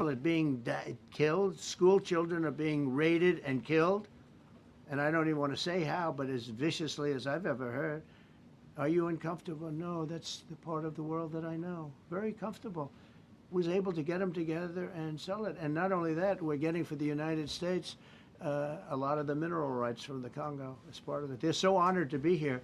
are being killed. School children are being raided and killed. And I don't even want to say how, but as viciously as I've ever heard. Are you uncomfortable? No, that's the part of the world that I know. Very comfortable. Was able to get them together and sell it. And not only that, we're getting for the United States a lot of the mineral rights from the Congo as part of it. They're so honored to be here.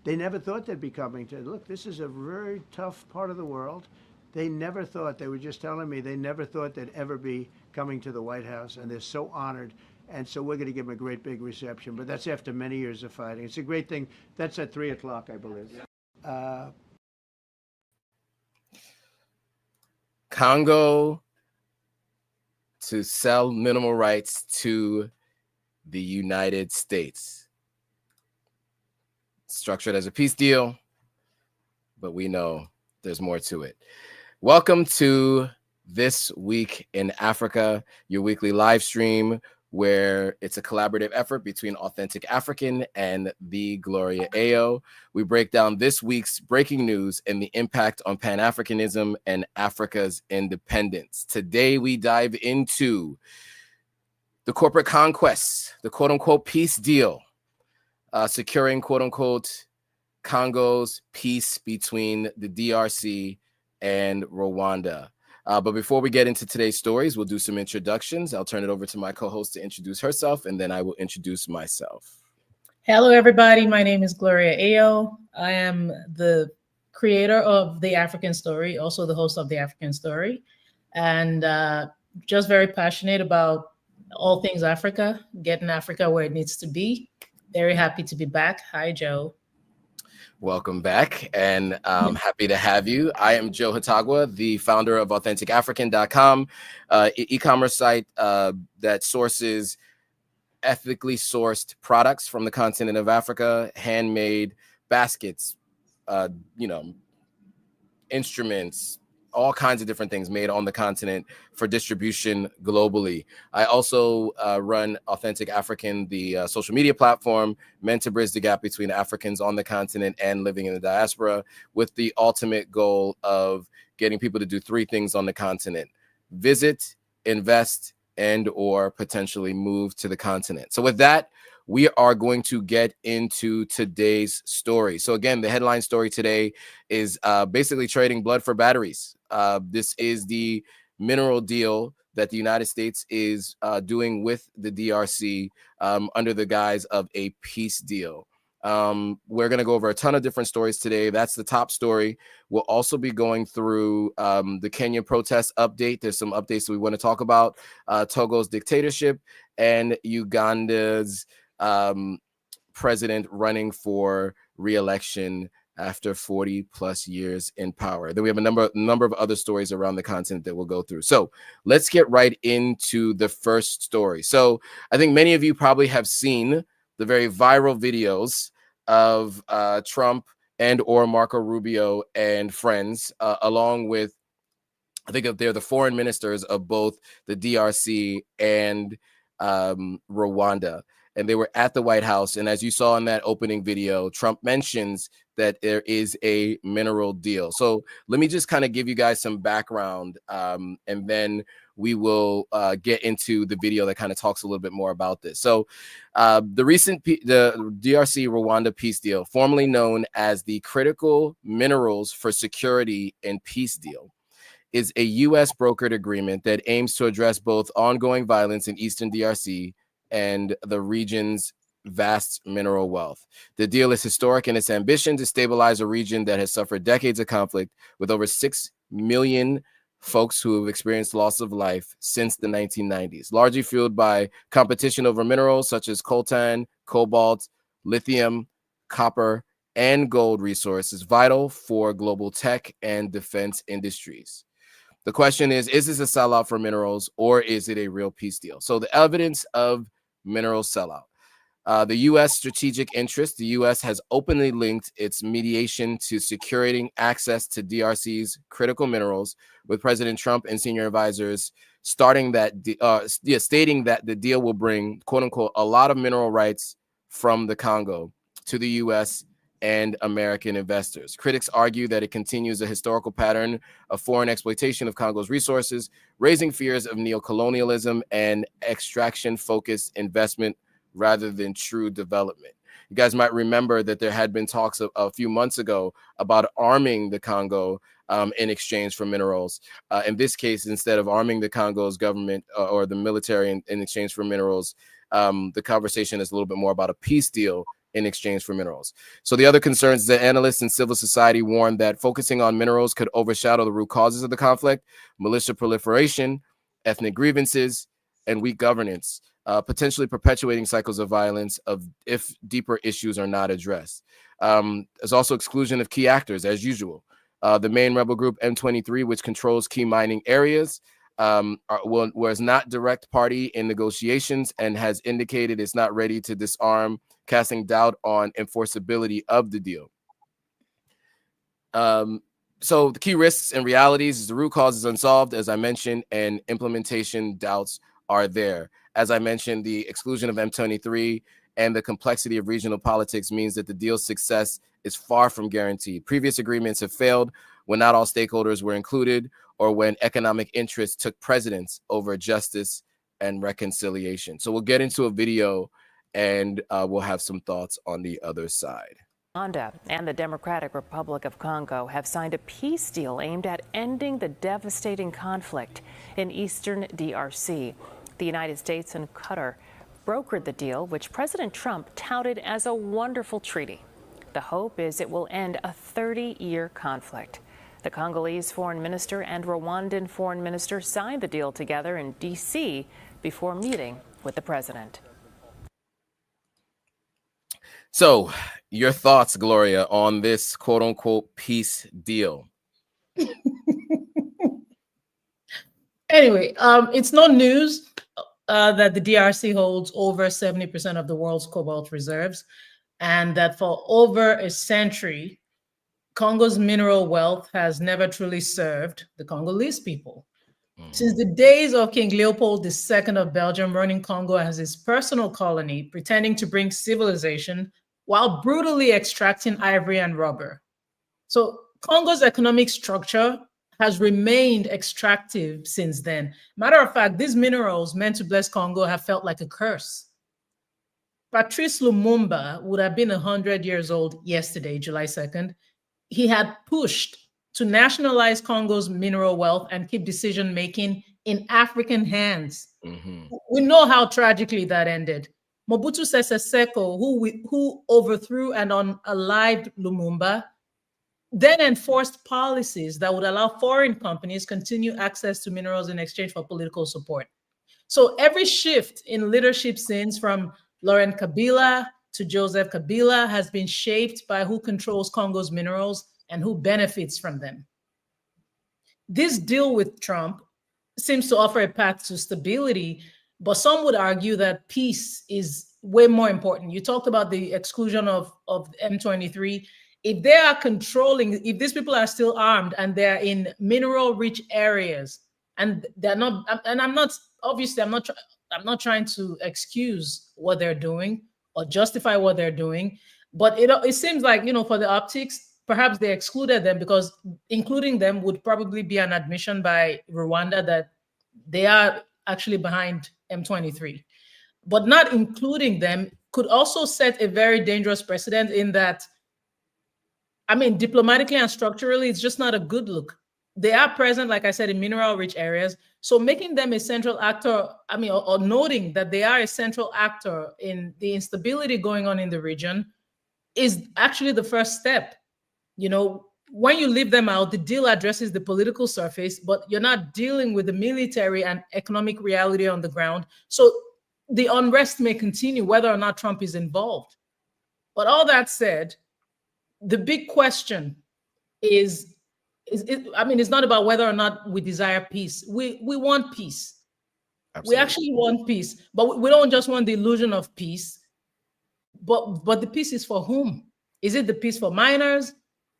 They never thought they'd be coming to. Look, this is a very tough part of the world. They never thought, they were just telling me, they never thought they'd ever be coming to the White House, and they're so honored. And so we're going to give them a great big reception. But that's after many years of fighting. It's a great thing. That's at 3 o'clock, I believe. Congo to sell minimal rights to the United States. Structured as a peace deal, but we know there's more to it. Welcome to This Week in Africa, your weekly live stream where it's a collaborative effort between Authentic African and the Gloria Ayo. We break down this week's breaking news and the impact on Pan-Africanism and Africa's independence. Today, we dive into the corporate conquest, the quote-unquote peace deal, securing quote-unquote Congo's peace between the DRC and Rwanda. But before we get into today's stories, we'll do some introductions. I'll turn it over to my co-host to introduce herself, and then I will introduce myself. Hello, everybody. My name is Gloria Ayo. I am the creator of The African Story, also the host of The African Story, and just very passionate about all things Africa, getting Africa where it needs to be. Very happy to be back. Hi, Joe. Welcome back, and I'm happy to have you. I am Joe Hatagwa, the founder of AuthenticAfrican.com, e-commerce site that sources ethically sourced products from the continent of Africa, handmade baskets, instruments, all kinds of different things made on the continent for distribution globally. I also run Authentic African, the social media platform meant to bridge the gap between Africans on the continent and living in the diaspora, with the ultimate goal of getting people to do three things on the continent: visit, invest, and or potentially move to the continent. So with that, we are going to get into today's story. So again, the headline story today is basically trading blood for batteries. This is the mineral deal that the United States is doing with the DRC under the guise of a peace deal. We're going to go over a ton of different stories today. That's the top story. We'll also be going through the Kenya protest update. There's some updates that we want to talk about. Togo's dictatorship and Uganda's president running for re-election after 40 plus years in power. Then we have a number of other stories around the continent that we'll go through. So let's get right into the first story. So I think many of you probably have seen the very viral videos of Trump and or Marco Rubio and friends, along with, I think they're the foreign ministers of both the DRC and Rwanda. And they were at the White House. And as you saw in that opening video, Trump mentions that there is a mineral deal. So let me just kind of give you guys some background, and then we will get into the video that kind of talks a little bit more about this. So the DRC Rwanda peace deal, formerly known as the Critical Minerals for Security and Peace Deal, is a U.S. brokered agreement that aims to address both ongoing violence in Eastern DRC and the region's vast mineral wealth. The deal is historic in its ambition to stabilize a region that has suffered decades of conflict, with over 6 million folks who have experienced loss of life since the 1990s, largely fueled by competition over minerals such as coltan, cobalt, lithium, copper, and gold resources vital for global tech and defense industries. The question is this a sellout for minerals, or is it a real peace deal? So the evidence of mineral sellout. The U.S. strategic interest, the U.S. has openly linked its mediation to securing access to DRC's critical minerals, with President Trump and senior advisors stating that the deal will bring, quote unquote, a lot of mineral rights from the Congo to the U.S. and American investors. Critics argue that it continues a historical pattern of foreign exploitation of Congo's resources, raising fears of neo-colonialism and extraction-focused investment rather than true development. You guys might remember that there had been talks a few months ago about arming the Congo in exchange for minerals. In this case, instead of arming the Congo's government or the military in exchange for minerals, the conversation is a little bit more about a peace deal in exchange for minerals. So the other concerns is that analysts and civil society warn that focusing on minerals could overshadow the root causes of the conflict: militia proliferation, ethnic grievances, and weak governance, potentially perpetuating cycles of violence if deeper issues are not addressed. There's also exclusion of key actors, as usual. The main rebel group M23, which controls key mining areas, was not direct party in negotiations and has indicated it's not ready to disarm, casting doubt on enforceability of the deal. So the key risks and realities is the root cause is unsolved, as I mentioned, and implementation doubts are there. As I mentioned, the exclusion of M23 and the complexity of regional politics means that the deal's success is far from guaranteed. Previous agreements have failed when not all stakeholders were included or when economic interests took precedence over justice and reconciliation. So we'll get into a video and we'll have some thoughts on the other side. Rwanda and the Democratic Republic of Congo have signed a peace deal aimed at ending the devastating conflict in Eastern DRC. The United States and Qatar brokered the deal, which President Trump touted as a wonderful treaty. The hope is it will end a 30-year conflict. The Congolese foreign minister and Rwandan foreign minister signed the deal together in D.C. before meeting with the president. So, your thoughts, Gloria, on this quote-unquote peace deal? Anyway, it's no news that the DRC holds over 70% of the world's cobalt reserves, and that for over a century, Congo's mineral wealth has never truly served the Congolese people. Since the days of King Leopold II of Belgium running Congo as his personal colony, pretending to bring civilization while brutally extracting ivory and rubber. So Congo's economic structure has remained extractive since then. Matter of fact, these minerals meant to bless Congo have felt like a curse. Patrice Lumumba would have been 100 years old yesterday, July 2nd. He had pushed to nationalize Congo's mineral wealth and keep decision-making in African hands. We know how tragically that ended. Mobutu Sese Seko, who overthrew and unalived Lumumba, then enforced policies that would allow foreign companies continue access to minerals in exchange for political support. So every shift in leadership since, from Laurent Kabila to Joseph Kabila, has been shaped by who controls Congo's minerals and who benefits from them. This deal with Trump seems to offer a path to stability, but some would argue that peace is way more important. You talked about the exclusion of M23. If they are controlling, if these people are still armed and they're in mineral-rich areas, and they're not, and I'm not trying to excuse what they're doing or justify what they're doing, but it seems like, for the optics, perhaps they excluded them because including them would probably be an admission by Rwanda that they are actually behind M23. But not including them could also set a very dangerous precedent in that, diplomatically and structurally, it's just not a good look. They are present, like I said, in mineral-rich areas. So making them a central actor, or noting that they are a central actor in the instability going on in the region is actually the first step. When you leave them out, the deal addresses the political surface, but you're not dealing with the military and economic reality on the ground. So the unrest may continue whether or not Trump is involved. But all that said, the big question is it's not about whether or not we desire peace. We want peace. Absolutely. We actually want peace, but we don't just want the illusion of peace. But the peace is for whom? Is it the peace for miners?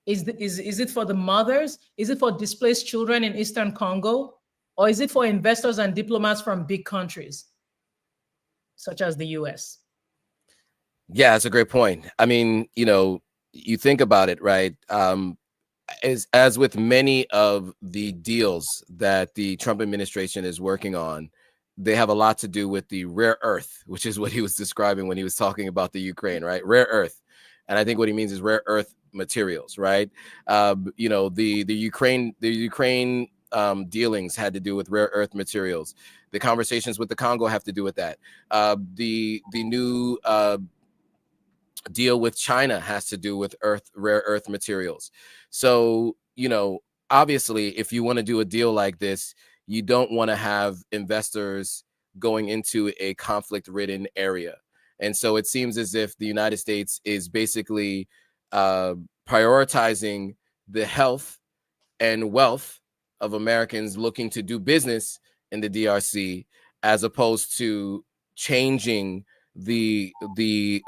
Is it for the mothers? Is it for displaced children in Eastern Congo? Or is it for investors and diplomats from big countries, such as the US? Yeah, that's a great point. you think about it, right? As with many of the deals that the Trump administration is working on, they have a lot to do with the rare earth, which is what he was describing when he was talking about the Ukraine, right? Rare earth. And I think what he means is rare earth materials, right? You know, the Ukraine dealings had to do with rare earth materials. The conversations with the Congo have to do with that. The new deal with China has to do with rare earth materials. So, you know, obviously, if you want to do a deal like this, you don't want to have investors going into a conflict-ridden area. And so it seems as if the United States is basically prioritizing the health and wealth of Americans looking to do business in the DRC, as opposed to changing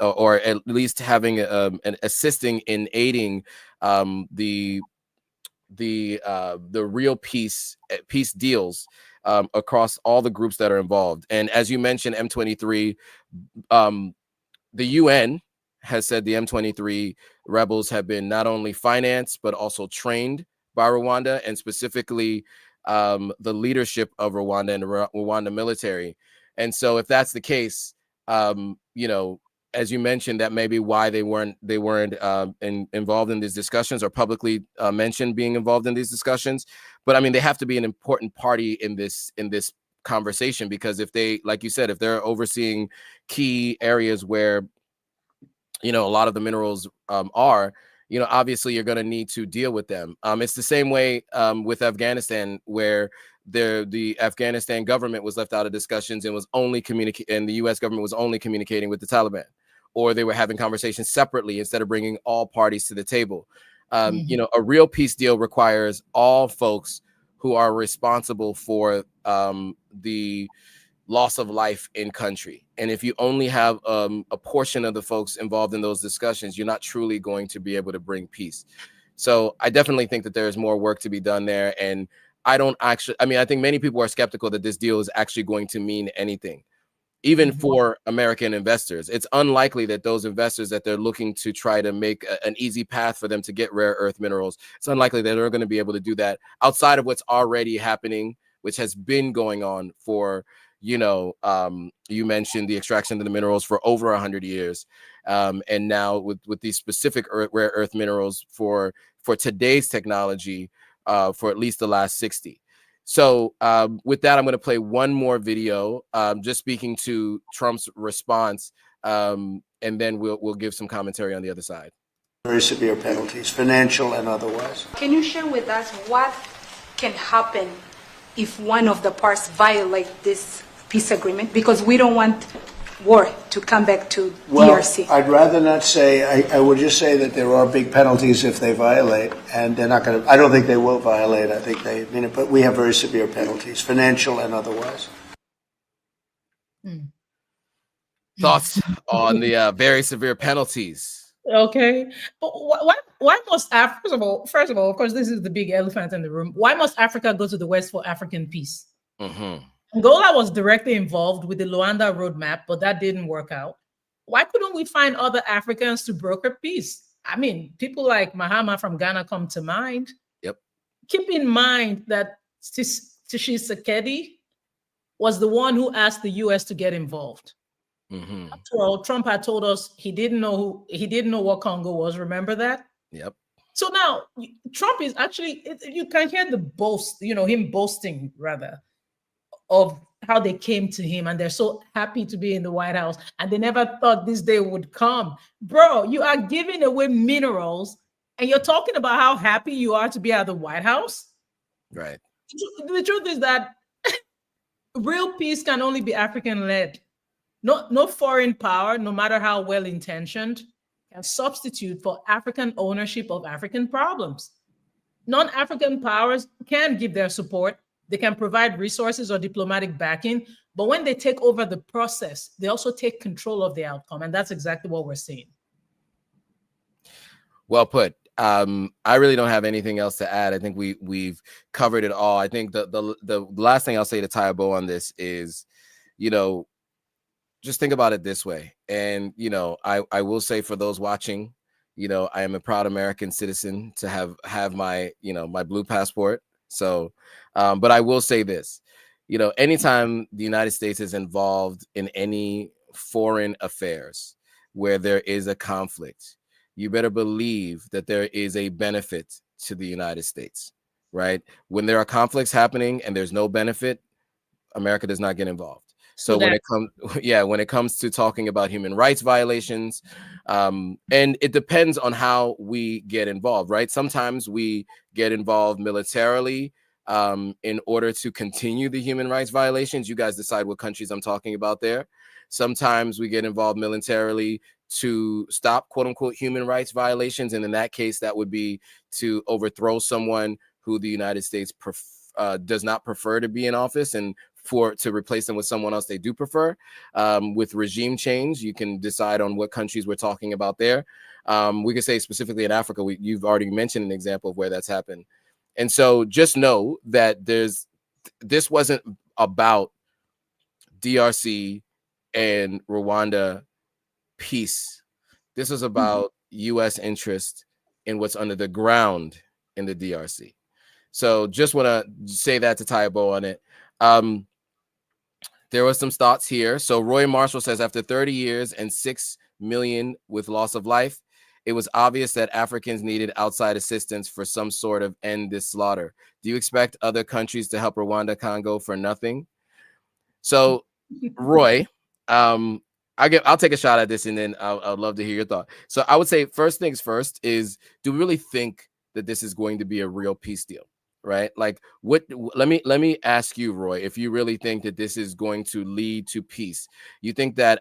or at least having an assisting in aiding the real peace deals across all the groups that are involved. And as you mentioned, M23, the UN has said the M23 rebels have been not only financed but also trained by Rwanda, and specifically the leadership of Rwanda and the Rwanda military. And so if that's the case, you know, as you mentioned, that may be why they weren't involved in these discussions, or publicly mentioned being involved in these discussions. But I mean, they have to be an important party in this conversation, because if they, like you said, if they're overseeing key areas where, you know, a lot of the minerals are, you know, obviously you're going to need to deal with them. It's the same way with Afghanistan, where the Afghanistan government was left out of discussions and was only and the U.S. government was only communicating with the Taliban, or they were having conversations separately instead of bringing all parties to the table. You know, a real peace deal requires all folks who are responsible for the loss of life in country. And if you only have a portion of the folks involved in those discussions, you're not truly going to be able to bring peace. So I definitely think that there's more work to be done there. And I think many people are skeptical that this deal is actually going to mean anything, even for American investors. It's unlikely that those investors that they're looking to try to make an easy path for them to get rare earth minerals, it's unlikely that they're going to be able to do that outside of what's already happening, which has been going on for, you know, you mentioned the extraction of the minerals for over 100 years. And now with these specific rare earth minerals for today's technology, for at least the last 60. So with that, I'm going to play one more video, just speaking to Trump's response, and then we'll give some commentary on the other side. Very severe penalties, financial and otherwise. Can you share with us what can happen if one of the parts violate this peace agreement? Because we don't want war to come back to DRC. I'd rather not say. I would just say that there are big penalties if they violate, and they're not going to. I don't think they will violate. I think they mean it, but we have very severe penalties, financial and otherwise. Thoughts on the very severe penalties? Okay, but why must Africa? First of all, of course, this is the big elephant in the room. Why must Africa go to the West for African peace? Angola was directly involved with the Luanda roadmap, but that didn't work out. Why couldn't we find other Africans to broker peace? I mean, people like Mahama from Ghana come to mind. Yep. Keep in mind that Tshisekedi was the one who asked the U.S. to get involved. After all, Trump had told us he didn't know what Congo was. Remember that? Yep. So now Trump is actually, you can hear the boast, you know, him boasting rather, of how they came to him, and they're so happy to be in the White House, and they never thought this day would come. Bro, you are giving away minerals, and you're talking about how happy you are to be at the White House? Right. The truth is that real peace can only be African-led. No foreign power, no matter how well-intentioned, can substitute for African ownership of African problems. Non-African powers can give their support. They can provide resources or diplomatic backing, but when they take over the process, they also take control of the outcome, and that's exactly what we're seeing. Well put. I really don't have anything else to add. I think we've covered it all. I think the last thing I'll say to tie a bow on this is, you know, just think about it this way. And, you know, I will say for those watching, You know, I am a proud American citizen to have my, you know, my blue passport. So, but I will say this, you know, anytime the United States is involved in any foreign affairs where there is a conflict, you better believe that there is a benefit to the United States, right? When there are conflicts happening and there's no benefit, America does not get involved. So when it comes, yeah, when it comes to talking about human rights violations, and it depends on how we get involved, right? Sometimes we get involved militarily in order to continue the human rights violations. You guys decide what countries I'm talking about there. Sometimes we get involved militarily to stop quote unquote human rights violations. And in that case, that would be to overthrow someone who the United States does not prefer to be in office, and to replace them with someone else they do prefer. With regime change, you can decide on what countries we're talking about there. We could say specifically in Africa, you've already mentioned an example of where that's happened. And so just know that this wasn't about DRC and Rwanda peace. This was about U.S. interest in what's under the ground in the DRC. So just want to say that to tie a bow on it. There were some thoughts here. So Roy Marshall says, after 30 years and 6 million with loss of life, it was obvious that Africans needed outside assistance for some sort of end this slaughter. Do you expect other countries to help Rwanda, Congo for nothing? So Roy, I'll take a shot at this, and then I'd love to hear your thought. So I would say first things first is, do we really think that this is going to be a real peace deal? Right? Like, let me ask you, Roy, if you really think that this is going to lead to peace. You think that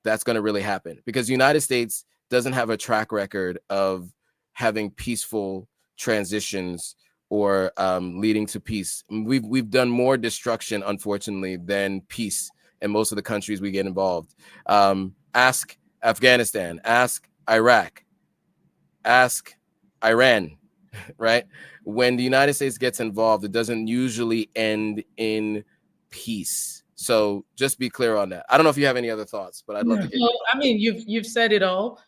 that's going to really happen? Because the United States doesn't have a track record of having peaceful transitions or leading to peace. We've done more destruction, unfortunately, than peace in most of the countries we get involved. Ask Afghanistan, ask Iraq, ask Iran, right? When the United States gets involved, it doesn't usually end in peace. So just be clear on that. I don't know if you have any other thoughts, but I'd love to get. Well, I mean, you've said it all.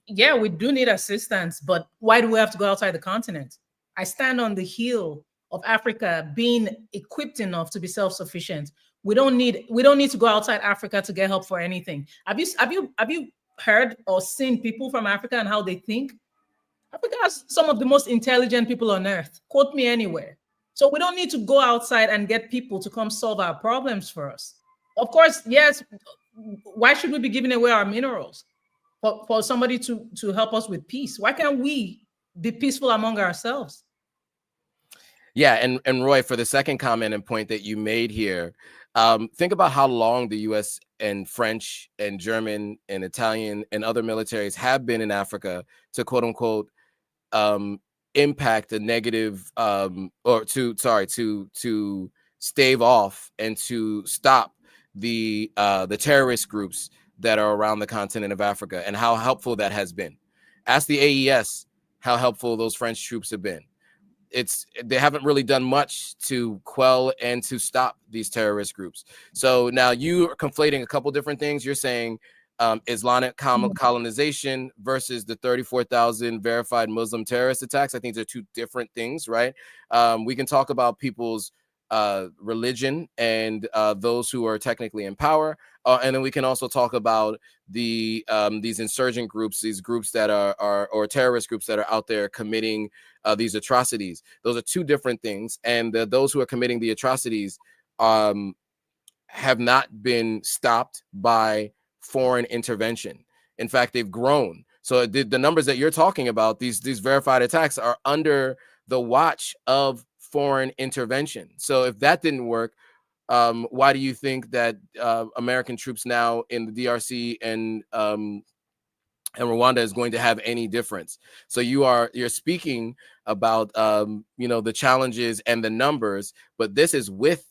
Yeah, we do need assistance, but why do we have to go outside the continent? I stand on the heel of Africa being equipped enough to be self-sufficient. We don't need to go outside Africa to get help for anything. Have you heard or seen people from Africa and how they think? Africa has some of the most intelligent people on earth. Quote me anywhere. So we don't need to go outside and get people to come solve our problems for us. Of course, yes. Why should we be giving away our minerals for somebody to help us with peace? Why can't we be peaceful among ourselves? Yeah, and Roy, for the second comment and point that you made here, think about how long the U.S. and French and German and Italian and other militaries have been in Africa to quote unquote impact a negative or to stave off and to stop the terrorist groups that are around the continent of Africa, and how helpful that has been. Ask the AES how helpful those French troops have been. They haven't really done much to quell and to stop these terrorist groups. So now you are conflating a couple different things. You're saying Islamic colonization versus the 34,000 verified Muslim terrorist attacks. I think they're two different things, right? We can talk about people's religion and those who are technically in power, and then we can also talk about these insurgent groups, these groups that are or terrorist groups that are out there committing these atrocities. Those are two different things, and those who are committing the atrocities have not been stopped by foreign intervention. In fact, they've grown. So the numbers that you're talking about, these verified attacks, are under the watch of foreign intervention. So if that didn't work, why do you think that American troops now in the DRC and Rwanda is going to have any difference? So you're speaking about the challenges and the numbers, but this is with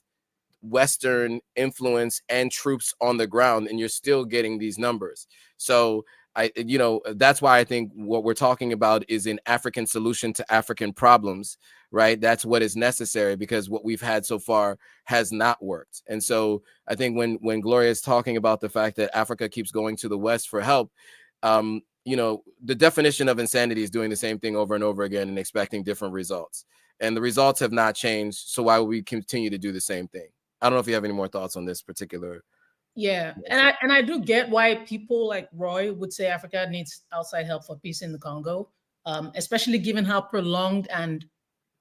Western influence and troops on the ground, and you're still getting these numbers. So that's why I think what we're talking about is an African solution to African problems, right? That's what is necessary, because what we've had so far has not worked. And so I think when Gloria is talking about the fact that Africa keeps going to the West for help, you know, the definition of insanity is doing the same thing over and over again and expecting different results. And the results have not changed. So why would we continue to do the same thing? I don't know if you have any more thoughts on this particular. Yeah, and I do get why people like Roy would say Africa needs outside help for peace in the Congo, especially given how prolonged and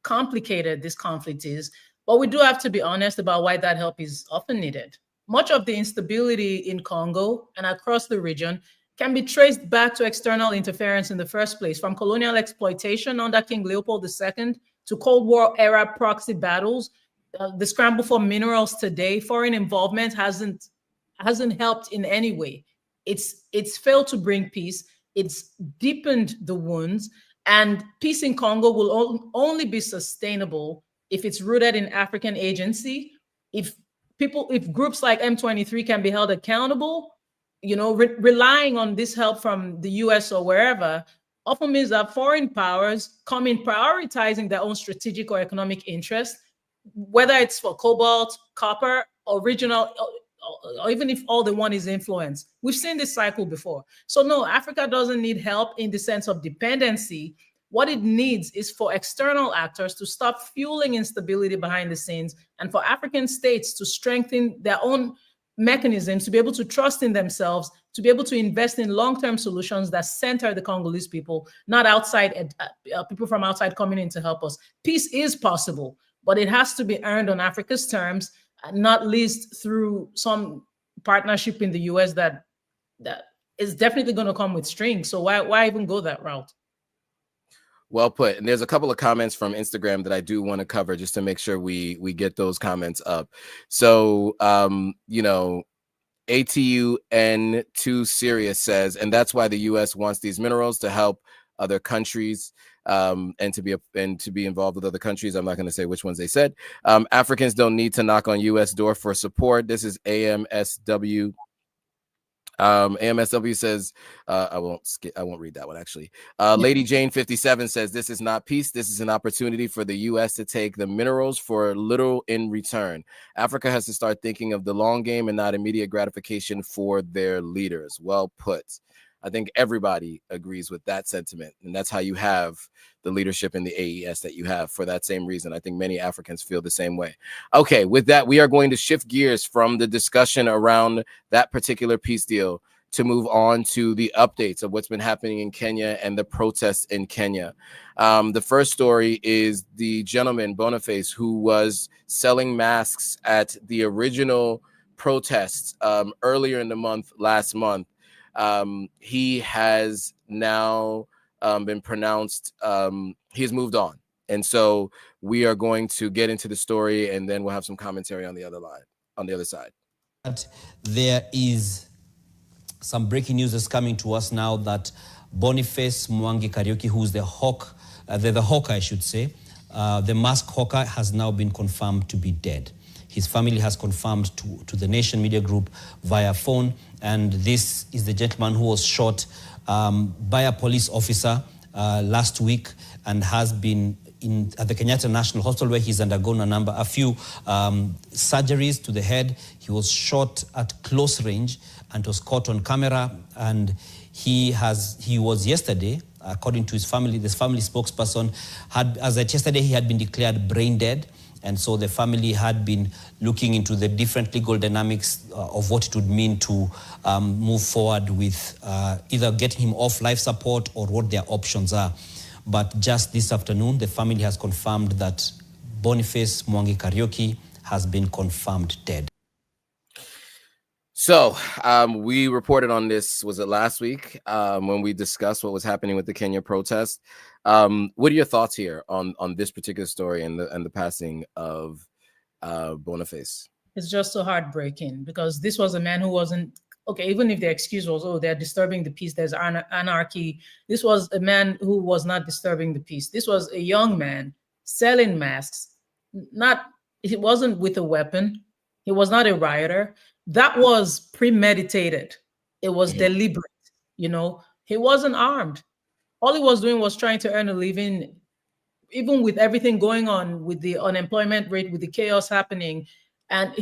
complicated this conflict is. But we do have to be honest about why that help is often needed. Much of the instability in Congo and across the region can be traced back to external interference in the first place, from colonial exploitation under King Leopold II to Cold War era proxy battles. The scramble for minerals today, foreign involvement hasn't helped in any way. It's failed to bring peace. It's deepened the wounds, and peace in Congo will only be sustainable if it's rooted in African agency. If groups like M23 can be held accountable, you know, relying on this help from the US or wherever often means that foreign powers come in prioritizing their own strategic or economic interests, whether it's for cobalt, copper, or regional, or even if all they want is influence. We've seen this cycle before. So no, Africa doesn't need help in the sense of dependency. What it needs is for external actors to stop fueling instability behind the scenes, and for African states to strengthen their own mechanisms, to be able to trust in themselves, to be able to invest in long-term solutions that center the Congolese people, not outside people from outside coming in to help us. Peace is possible, but it has to be earned on Africa's terms, not least through some partnership in the US that is definitely going to come with strings. So why even go that route? Well put. And there's a couple of comments from Instagram that I do want to cover just to make sure we get those comments up. So, you know, ATUN2 Sirius says, and that's why the US wants these minerals to help other countries and to be involved with other countries. I'm not going to say which ones they said. Africans don't need to knock on US door for support. This is AMSW. AMSW says, I won't read that one actually. Lady Jane 57 says, this is not peace. This is an opportunity for the US to take the minerals for little in return. Africa has to start thinking of the long game and not immediate gratification for their leaders. Well put. I think everybody agrees with that sentiment. And that's how you have the leadership in the AES that you have for that same reason. I think many Africans feel the same way. Okay, with that, we are going to shift gears from the discussion around that particular peace deal to move on to the updates of what's been happening in Kenya and the protests in Kenya. The first story is the gentleman, Boniface, who was selling masks at the original protests earlier in the month, last month. He has now been pronounced, he's moved on. And so we are going to get into the story and then we'll have some commentary on the other side. There is some breaking news that's coming to us now that Boniface Mwangi Kariuki, who's the hawk, the hawker, I should say, the masked hawker, has now been confirmed to be dead. His family has confirmed to the Nation Media Group via phone, and this is the gentleman who was shot by a police officer last week and has been at the Kenyatta National Hospital, where he's undergone a few surgeries to the head. He was shot at close range and was caught on camera, and he was yesterday, according to his family, this family spokesperson, as at yesterday, he had been declared brain dead. And so the family had been looking into the different legal dynamics of what it would mean to move forward with either getting him off life support or what their options are. But just this afternoon, the family has confirmed that Boniface Mwangi Kariuki has been confirmed dead. So we reported on this, was it last week, when we discussed what was happening with the Kenya protest. What are your thoughts here on this particular story and the passing of Boniface? It's just so heartbreaking because this was a man who wasn't, okay, even if the excuse was, oh, they're disturbing the peace, there's anarchy. This was a man who was not disturbing the peace. This was a young man selling masks. He wasn't with a weapon. He was not a rioter. That was premeditated. It was deliberate, you know. He wasn't armed. All he was doing was trying to earn a living, even with everything going on with the unemployment rate, with the chaos happening. And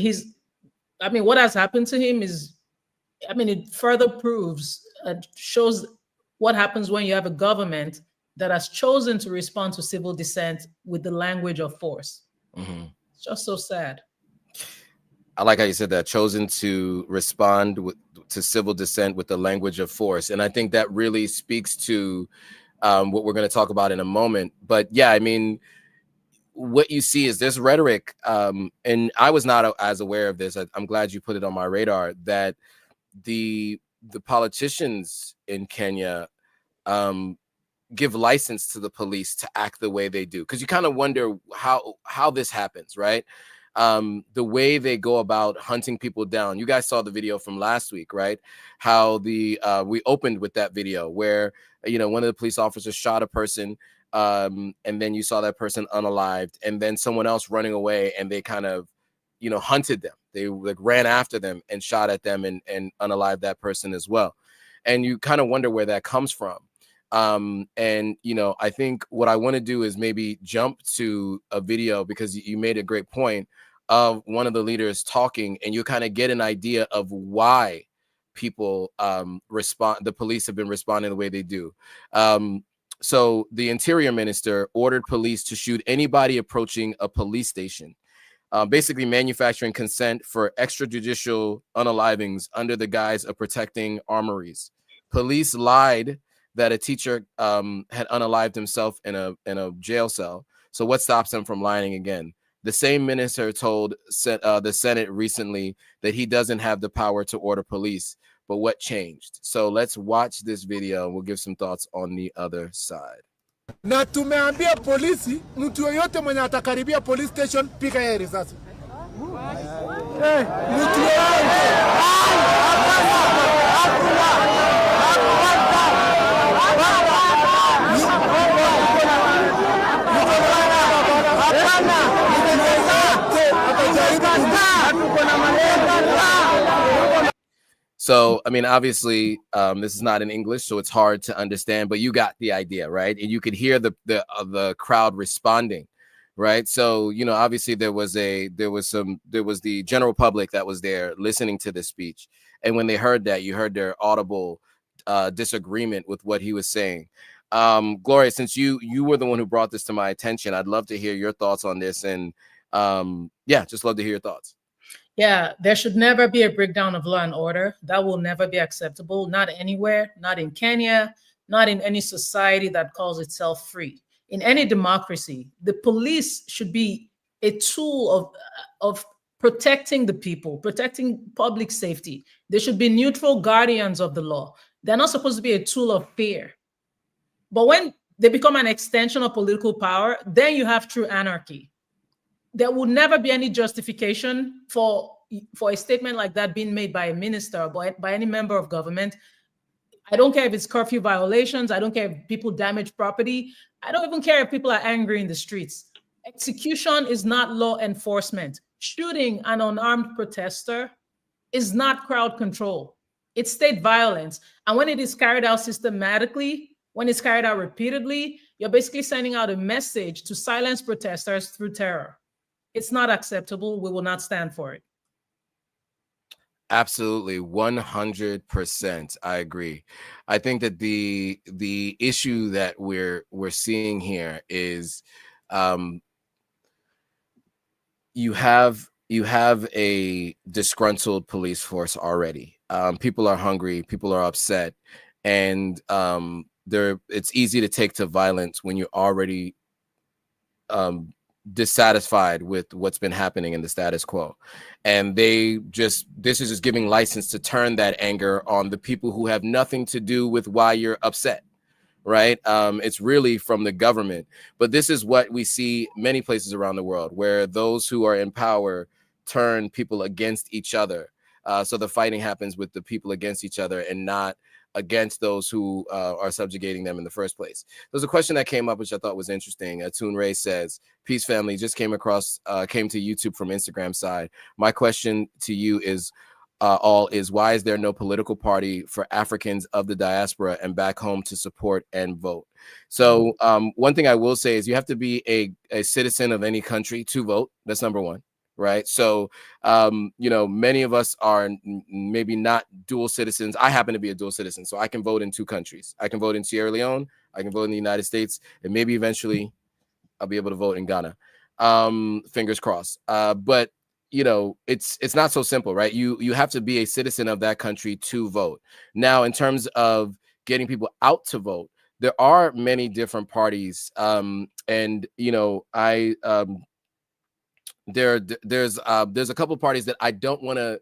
what has happened to him is, it further proves and shows what happens when you have a government that has chosen to respond to civil dissent with the language of force. It's just so sad. I like how you said that, chosen to respond to civil dissent with the language of force. And I think that really speaks to what we're going to talk about in a moment. But yeah, I mean, what you see is this rhetoric, and I was not as aware of this. I'm glad you put it on my radar, that the politicians in Kenya give license to the police to act the way they do, because you kind of wonder how this happens, right? The way they go about hunting people down. You guys saw the video from last week, right? How we opened with that video where, you know, one of the police officers shot a person, and then you saw that person unalived, and then someone else running away, and they kind of, you know, hunted them. They like ran after them and shot at them and unalived that person as well. And you kind of wonder where that comes from. And, you know, I think what I want to do is maybe jump to a video, because you made a great point of one of the leaders talking, and you kind of get an idea of why people the police have been responding the way they do. So the Interior Minister ordered police to shoot anybody approaching a police station, basically manufacturing consent for extrajudicial unalivings under the guise of protecting armories. Police lied that a teacher had unalived himself in a jail cell. So what stops them from lying again? The same minister told the Senate recently that he doesn't have the power to order police. But what changed? So let's watch this video. We'll give some thoughts on the other side. Na tumeambia polisi, mtu yoyote mwenye atakaribia police station, piga yeye risasi. Mtu yoyote. So, I mean, obviously, this is not in English, so it's hard to understand, but you got the idea, right? And you could hear the crowd responding, right? So, you know, obviously there was the general public that was there listening to this speech. And when they heard that, you heard their audible disagreement with what he was saying. Gloria, since you were the one who brought this to my attention, I'd love to hear your thoughts on this. And yeah, just love to hear your thoughts. Yeah, there should never be a breakdown of law and order. That will never be acceptable, not anywhere, not in Kenya, not in any society that calls itself free. In any democracy, the police should be a tool of protecting the people, protecting public safety. They should be neutral guardians of the law. They're not supposed to be a tool of fear. But when they become an extension of political power, then you have true anarchy. There will never be any justification for a statement like that being made by a minister or by any member of government. I don't care if it's curfew violations. I don't care if people damage property. I don't even care if people are angry in the streets. Execution is not law enforcement. Shooting an unarmed protester is not crowd control. It's state violence. And when it is carried out systematically, when it's carried out repeatedly, you're basically sending out a message to silence protesters through terror. It's not acceptable. We will not stand for it. Absolutely, 100%. I agree. I think that the issue that we're seeing here is you have a disgruntled police force already. People are hungry, people are upset, and it's easy to take to violence when you're already dissatisfied with what's been happening in the status quo. And this is just giving license to turn that anger on the people who have nothing to do with why you're upset, right? It's really from the government. But this is what we see many places around the world, where those who are in power turn people against each other. So the fighting happens with the people against each other and not against those who are subjugating them in the first place. There's a question that came up, which I thought was interesting. Toon Ray says, peace family, just came to YouTube from Instagram side. My question to you is why is there no political party for Africans of the diaspora and back home to support and vote? So one thing I will say is you have to be a citizen of any country to vote. That's number one, right? So, you know, many of us are maybe not dual citizens. I happen to be a dual citizen, so I can vote in 2 countries. I can vote in Sierra Leone, I can vote in the United States, and maybe eventually I'll be able to vote in Ghana. Fingers crossed. But you know, it's not so simple, right? You have to be a citizen of that country to vote. Now, in terms of getting people out to vote, there are many different parties, and you know, there's a couple parties that I don't want to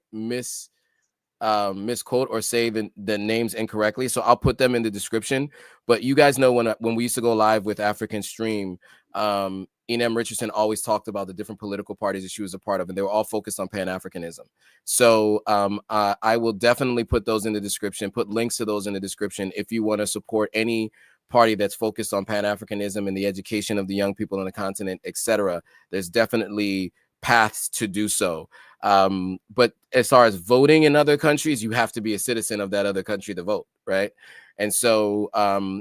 misquote or say the names incorrectly, so I'll put them in the description. But you guys know when we used to go live with African Stream, Inem Richardson always talked about the different political parties that she was a part of, and they were all focused on Pan-Africanism. So I will definitely put those in the description, put links to those in the description if you want to support any party that's focused on Pan-Africanism and the education of the young people on the continent, etc. There's definitely paths to do so. But as far as voting in other countries, you have to be a citizen of that other country to vote, right? And so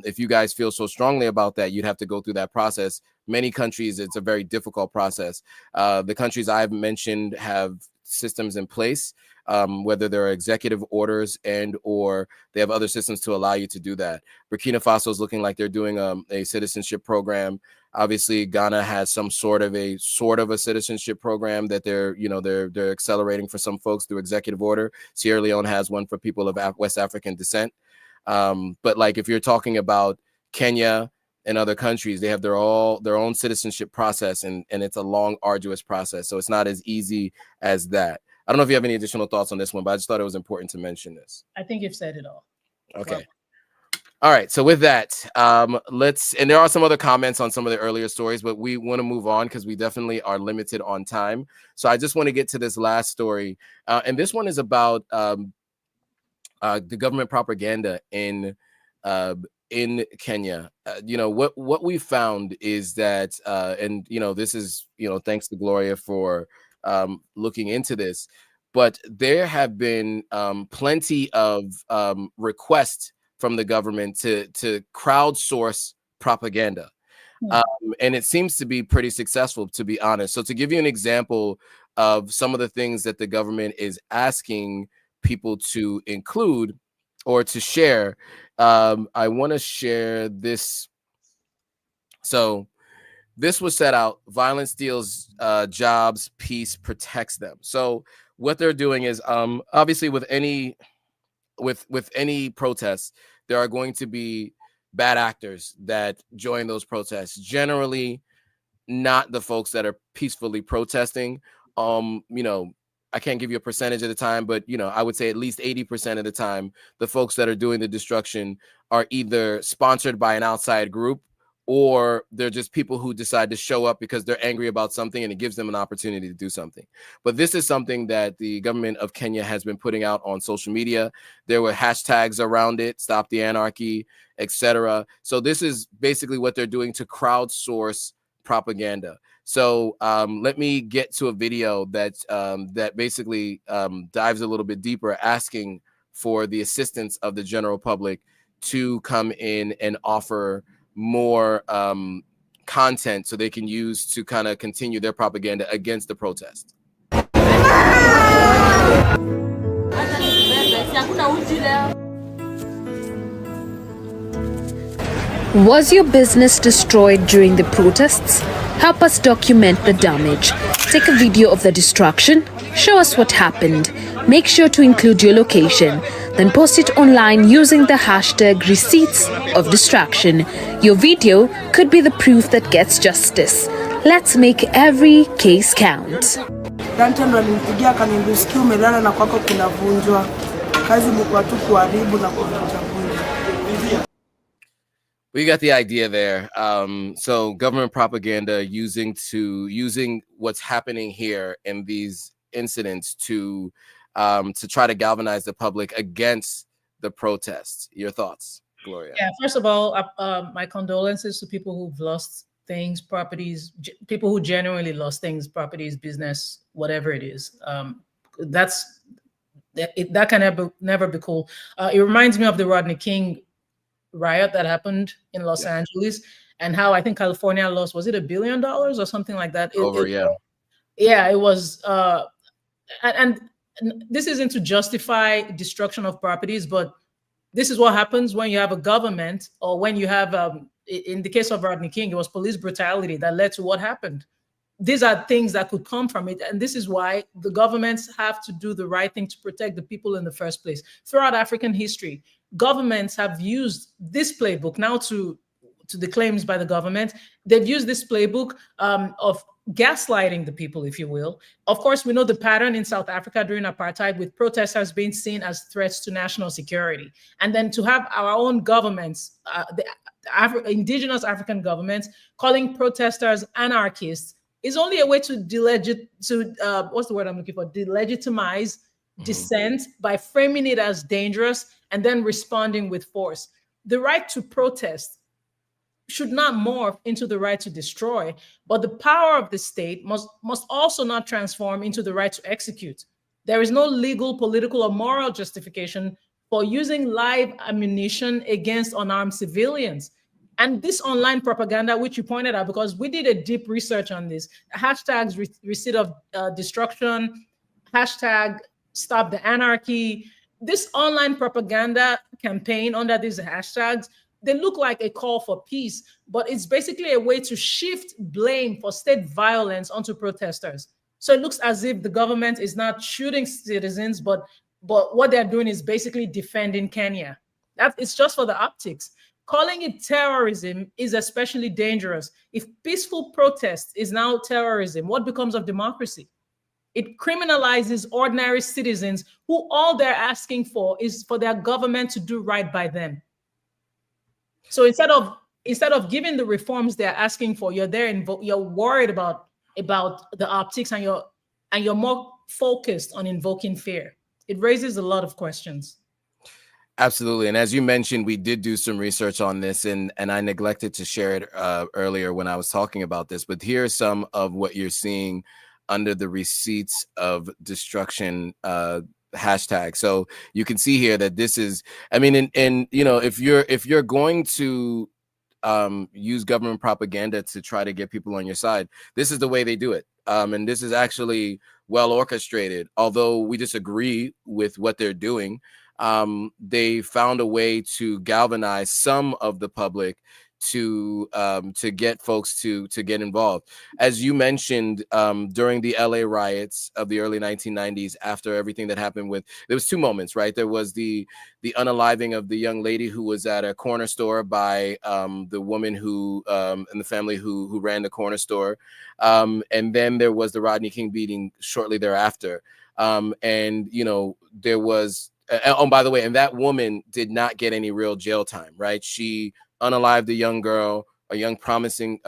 if you guys feel so strongly about that, you'd have to go through that process. Many countries, it's a very difficult process. The countries I've mentioned have systems in place, whether there are executive orders and or they have other systems to allow you to do that. Burkina Faso is looking like they're doing a citizenship program. Obviously, Ghana has some sort of a citizenship program that they're accelerating for some folks through executive order. Sierra Leone has one for people of West African descent. But like if you're talking about Kenya and other countries, they have their own citizenship process, and it's a long, arduous process. So it's not as easy as that. I don't know if you have any additional thoughts on this one, but I just thought it was important to mention this. I think you've said it all. Okay. Well, all right. So with that, and there are some other comments on some of the earlier stories, but we want to move on because we definitely are limited on time. So I just want to get to this last story. And this one is about the government propaganda in Kenya. You know, what we found is that, and, you know, this is, you know, thanks to Gloria for looking into this, but there have been plenty of requests from the government to crowdsource propaganda. And it seems to be pretty successful, to be honest. So to give you an example of some of the things that the government is asking people to include or to share, I want to share this. So this was set out: violence steals jobs, peace protects them. So what they're doing is, obviously with any protests, there are going to be bad actors that join those protests. Generally, not the folks that are peacefully protesting. You know, I can't give you a percentage of the time, but, you know, I would say at least 80% of the time, the folks that are doing the destruction are either sponsored by an outside group, or they're just people who decide to show up because they're angry about something and it gives them an opportunity to do something. But this is something that the government of Kenya has been putting out on social media. There were hashtags around it: Stop the Anarchy, etc. So this is basically what they're doing to crowdsource propaganda. So let me get to a video that basically dives a little bit deeper, asking for the assistance of the general public to come in and offer more content so they can use to kind of continue their propaganda against the protest. Was your business destroyed during the protests? Help us document the damage. Take a video of the destruction. Show us what happened. Make sure to include your location. Then post it online using the hashtag receipts of distraction. Your video could be the proof that gets justice. Let's make every case count. Dante ndo alinipigia akaniambia umelala na kwako kunavunjwa. Kazi ni kwa tu kuharibu na kuvunja. We got the idea there. So government propaganda using what's happening here in these incidents to try to galvanize the public against the protests. Your thoughts, Gloria? Yeah, first of all, my condolences to people who've lost things, properties, people who genuinely lost things, properties, business, whatever it is. That can never be cool. It reminds me of the Rodney King riot that happened in Los Angeles, and how I think California lost, was it $1 billion or something like that? yeah, it was, and this isn't to justify destruction of properties, but this is what happens when you have a government, or when you have, in the case of Rodney King, it was police brutality that led to what happened. These are things that could come from it. And this is why the governments have to do the right thing to protect the people in the first place. Throughout African history, governments have used this playbook now to the claims by the government. They've used this playbook of gaslighting the people, if you will. Of course, we know the pattern in South Africa during apartheid, with protesters being seen as threats to national security. And then to have our own governments, indigenous African governments, calling protesters anarchists is only a way to what's the word I'm looking for? Delegitimize dissent by framing it as dangerous and then responding with force. The right to protest should not morph into the right to destroy, but the power of the state must also not transform into the right to execute. There is no legal, political, or moral justification for using live ammunition against unarmed civilians. And this online propaganda, which you pointed out, because we did a deep research on this, hashtags receipt of destruction, hashtag stop the anarchy, this online propaganda campaign under these hashtags, they look like a call for peace, but it's basically a way to shift blame for state violence onto protesters. So it looks as if the government is not shooting citizens, but what they're doing is basically defending Kenya. It's just for the optics. Calling it terrorism is especially dangerous. If peaceful protest is now terrorism, what becomes of democracy? It criminalizes ordinary citizens who all they're asking for is for their government to do right by them. So instead of giving the reforms they're asking for, you're worried about the optics, and you're more focused on invoking fear. It raises a lot of questions. Absolutely. And as you mentioned, we did do some research on this, and I neglected to share it earlier when I was talking about this. But here's some of what you're seeing under the receipts of destruction hashtag. So you can see here that this is, I mean, and you know, if you're going to use government propaganda to try to get people on your side, this is the way they do it. And this is actually well orchestrated. Although we disagree with what they're doing, they found a way to galvanize some of the public to get folks to get involved. As you mentioned, during the LA riots of the early 1990s, after everything that happened there was two moments, right? There was the unaliving of the young lady who was at a corner store by the woman who and the family who ran the corner store. And then there was the Rodney King beating shortly thereafter. And, you know, there was, oh, by the way, and that woman did not get any real jail time, right? She unalived a young girl, a promising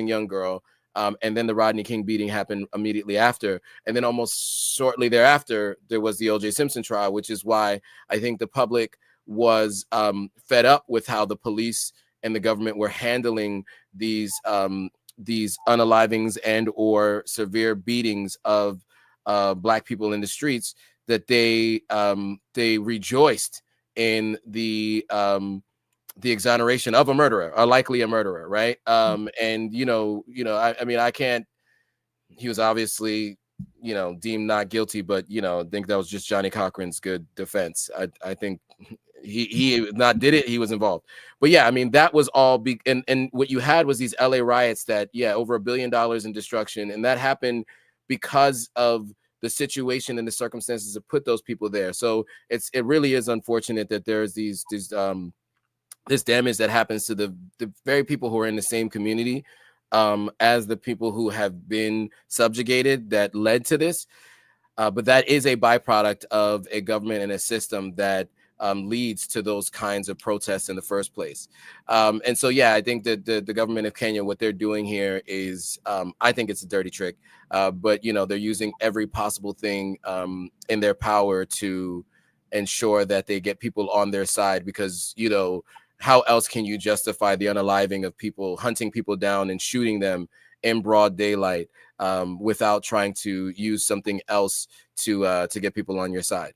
young girl. And then the Rodney King beating happened immediately after. And then almost shortly thereafter, there was the O.J. Simpson trial, which is why I think the public was fed up with how the police and the government were handling these unalivings and or severe beatings of Black people in the streets, that they rejoiced in the exoneration of a murderer, or likely a murderer, right? And I mean, I can't. He was obviously, deemed not guilty, but I think that was just Johnny Cochran's good defense. I think he not did it. He was involved, but yeah, I mean, that was all. And what you had was these LA riots that, over $1 billion in destruction, and that happened because of the situation and the circumstances that put those people there. So it really is unfortunate that there's this damage that happens to the very people who are in the same community as the people who have been subjugated that led to this. But that is a byproduct of a government and a system that leads to those kinds of protests in the first place. And so, I think that the government of Kenya, what they're doing here is, I think it's a dirty trick, but, they're using every possible thing in their power to ensure that they get people on their side, because, how else can you justify the unaliving of people, hunting people down and shooting them in broad daylight without trying to use something else to get people on your side?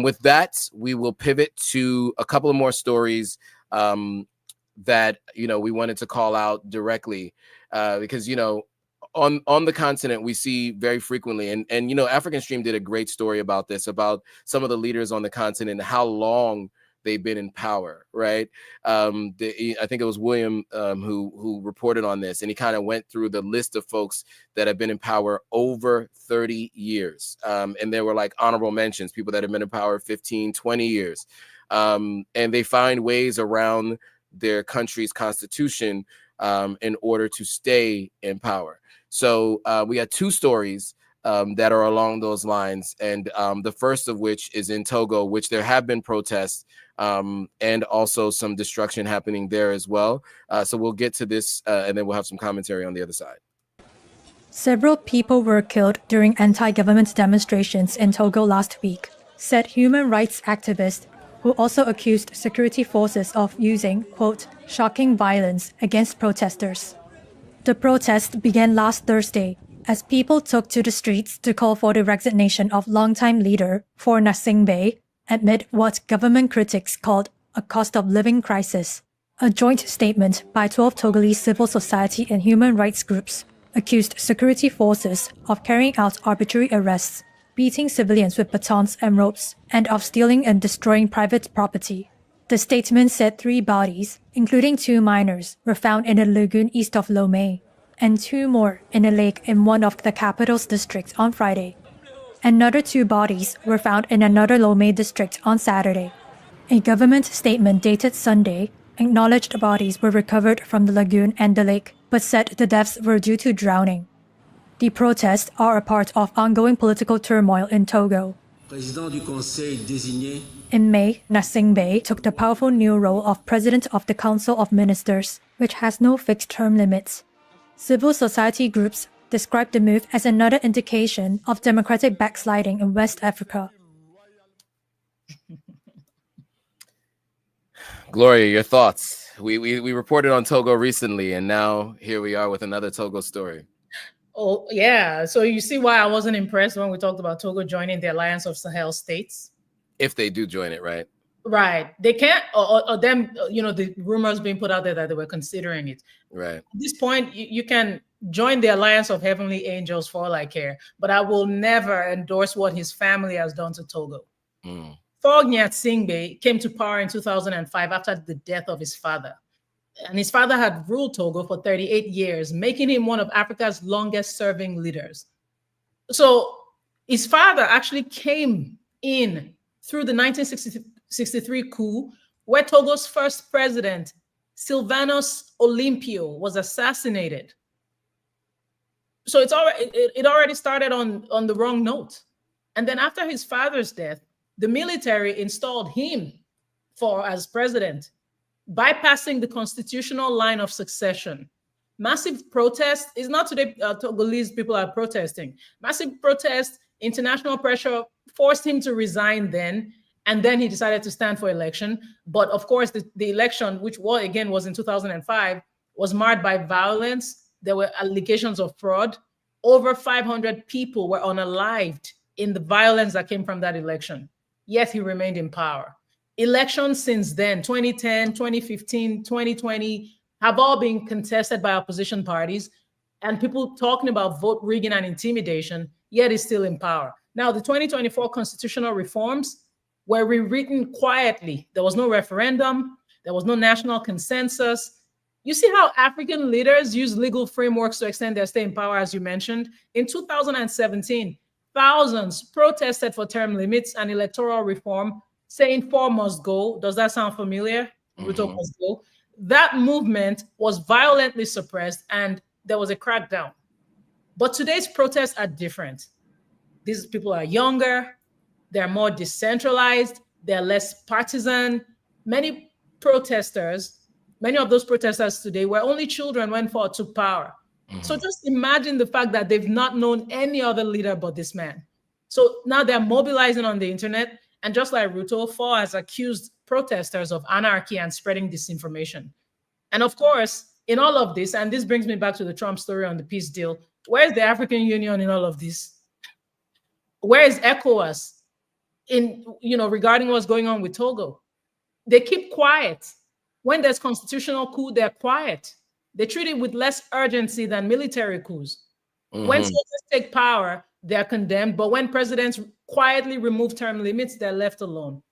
With that, we will pivot to a couple of more stories that we wanted to call out directly because on the continent, we see very frequently, and you know, African Stream did a great story about this, about some of the leaders on the continent, how long they've been in power, right? I think it was William who reported on this, and he kind of went through the list of folks that have been in power over 30 years. And there were like honorable mentions, people that have been in power 15, 20 years. And they find ways around their country's constitution in order to stay in power. So we got two stories that are along those lines. And the first of which is in Togo, which there have been protests and also some destruction happening there as well. So we'll get to this and then we'll have some commentary on the other side. Several people were killed during anti-government demonstrations in Togo last week, said human rights activists who also accused security forces of using, quote, shocking violence against protesters. The protest began last Thursday as people took to the streets to call for the resignation of longtime leader Faure Gnassingbé amid what government critics called a cost of living crisis. A joint statement by 12 Togolese civil society and human rights groups accused security forces of carrying out arbitrary arrests, beating civilians with batons and ropes, and of stealing and destroying private property. The statement said 3 bodies, including 2 minors, were found in a lagoon east of Lomé, and 2 more in a lake in one of the capital's districts on Friday. Another 2 bodies were found in another Lomé district on Saturday. A government statement dated Sunday acknowledged bodies were recovered from the lagoon and the lake, but said the deaths were due to drowning. The protests are a part of ongoing political turmoil in Togo. In May, Gnassingbé took the powerful new role of President of the Council of Ministers, which has no fixed term limits. Civil society groups described the move as another indication of democratic backsliding in West Africa. Gloria, your thoughts? We reported on Togo recently, and now here we are with another Togo story. Oh, yeah. So you see why I wasn't impressed when we talked about Togo joining the Alliance of Sahel States? If they do join it, right? Right. They can't, or them, you know, the rumors being put out there that they were considering it. Right. At this point, you can join the Alliance of Heavenly Angels for all I care, but I will never endorse what his family has done to Togo. Faure Gnassingbé came to power in 2005 after the death of his father. And his father had ruled Togo for 38 years, making him one of Africa's longest serving leaders. So his father actually came in through the 1963 coup, where Togo's first president, Sylvanus Olympio, was assassinated. So it already started on the wrong note. And then after his father's death, the military installed him as president, bypassing the constitutional line of succession. Massive protest is not today Togolese people are protesting. Massive protest, international pressure forced him to resign then, and then he decided to stand for election. But of course, the election, which was in 2005, was marred by violence. There were allegations of fraud. Over 500 people were unalived in the violence that came from that election. Yet he remained in power. Elections since then, 2010, 2015, 2020, have all been contested by opposition parties and people talking about vote rigging and intimidation, yet he's still in power. Now, the 2024 constitutional reforms were rewritten quietly. There was no referendum. There was no national consensus. You see how African leaders use legal frameworks to extend their stay in power, as you mentioned. In 2017, thousands protested for term limits and electoral reform, saying Faure must go. Does that sound familiar? Ruto must go. That movement was violently suppressed and there was a crackdown. But today's protests are different. These people are younger, they're more decentralized, they're less partisan. Many of those protesters today were only children when Faure took power. So just imagine the fact that they've not known any other leader but this man. So now they're mobilizing on the internet. And just like Ruto, Faure has accused protesters of anarchy and spreading disinformation. And of course, in all of this, and this brings me back to the Trump story on the peace deal, where's the African Union in all of this? Where is ECOWAS regarding what's going on with Togo? They keep quiet. When there's constitutional coup, they're quiet. They treat it with less urgency than military coups. When soldiers take power, they're condemned, but when presidents quietly remove term limits, they're left alone.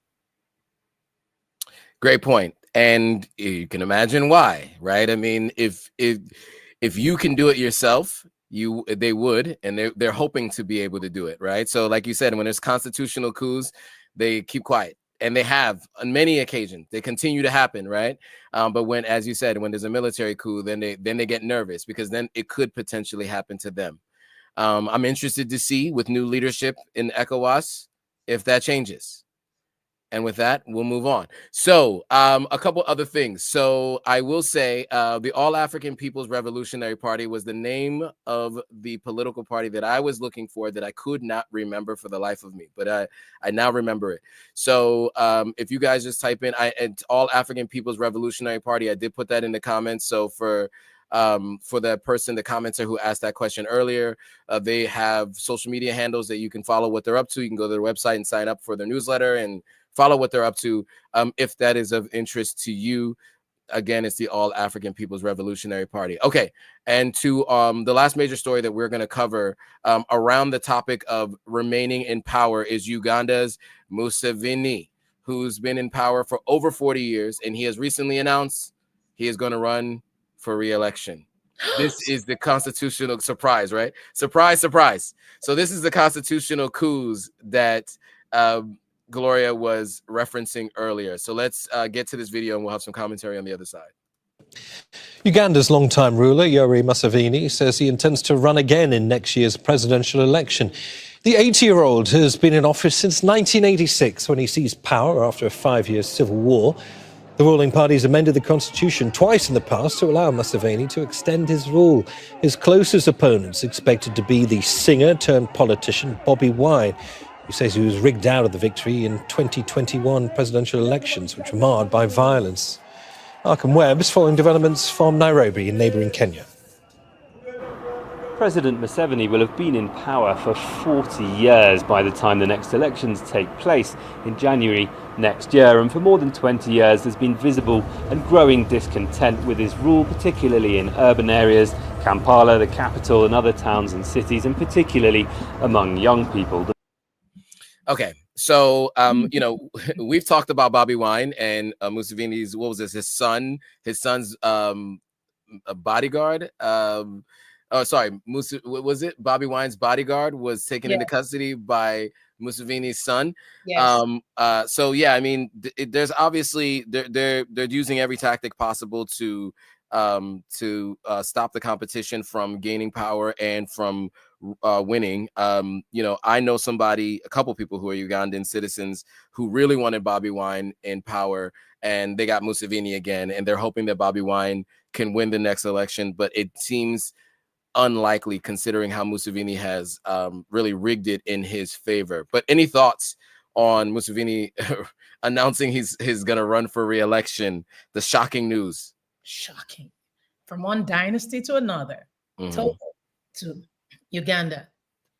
Great point. And you can imagine why, right? I mean, if you can do it yourself, they would, and they're hoping to be able to do it, right? So like you said, when there's constitutional coups, they keep quiet. And they have on many occasions. They continue to happen, right? But when, as you said, when there's a military coup, then they get nervous, because then it could potentially happen to them. I'm interested to see with new leadership in ECOWAS if that changes. And with that, we'll move on. So a couple other things. So I will say the All-African People's Revolutionary Party was the name of the political party that I was looking for that I could not remember for the life of me. But I now remember it. So if you guys just type in All-African People's Revolutionary Party, I did put that in the comments. So for the person, the commenter who asked that question earlier, they have social media handles that you can follow what they're up to. You can go to their website and sign up for their newsletter and follow what they're up to. If that is of interest to you, again, it's the All-African People's Revolutionary Party. Okay, and to the last major story that we're going to cover around the topic of remaining in power is Uganda's Museveni, who's been in power for over 40 years, and he has recently announced he is going to run for re-election. This is the constitutional surprise, right? Surprise, surprise. So this is the constitutional coups that Gloria was referencing earlier. So let's get to this video and we'll have some commentary on the other side. Uganda's longtime ruler, Yoweri Museveni, says he intends to run again in next year's presidential election. The 80-year-old has been in office since 1986, when he seized power after a 5-year civil war. The ruling party's amended the constitution twice in the past to allow Museveni to extend his rule. His closest opponents expected to be the singer-turned-politician Bobi Wine, who says he was rigged out of the victory in 2021 presidential elections, which were marred by violence. Arkham Webb is following developments from Nairobi in neighbouring Kenya. President Museveni will have been in power for 40 years by the time the next elections take place in January next year. And for more than 20 years, there's been visible and growing discontent with his rule, particularly in urban areas, Kampala, the capital, and other towns and cities, and particularly among young people. Okay, so you know, we've talked about Bobi Wine and Museveni's, what was this? His son's bodyguard. Oh, sorry, was it Bobi Wine's bodyguard was taken into custody by Museveni's son? Yes. So yeah, I mean, there's obviously they're using every tactic possible to stop the competition from gaining power and from winning. You know, I know a couple people who are Ugandan citizens who really wanted Bobi Wine in power, and they got Museveni again, and they're hoping that Bobi Wine can win the next election, but it seems unlikely considering how Museveni has really rigged it in his favor. But any thoughts on Museveni announcing he's gonna run for re-election? The shocking news. Shocking. From one dynasty to another. Togo to Uganda.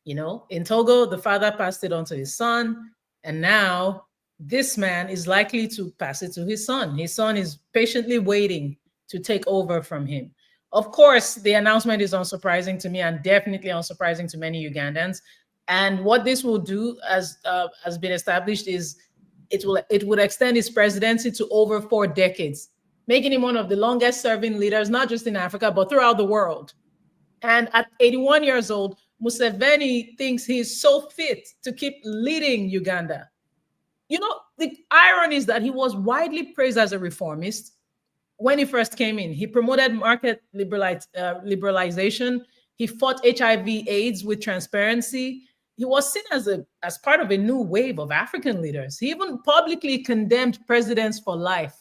You know, in Togo, the father passed it on to his son, and now this man is likely to pass it to his son. His son is patiently waiting to take over from him. Of course, the announcement is unsurprising to me and definitely unsurprising to many Ugandans. And what this will do, as has been established, is it would extend his presidency to over 4 decades, making him one of the longest serving leaders, not just in Africa, but throughout the world. And at 81 years old, Museveni thinks he's so fit to keep leading Uganda. You know, the irony is that he was widely praised as a reformist when he first came in. He promoted market liberalization. He fought HIV/AIDS with transparency. He was seen as part of a new wave of African leaders. He even publicly condemned presidents for life,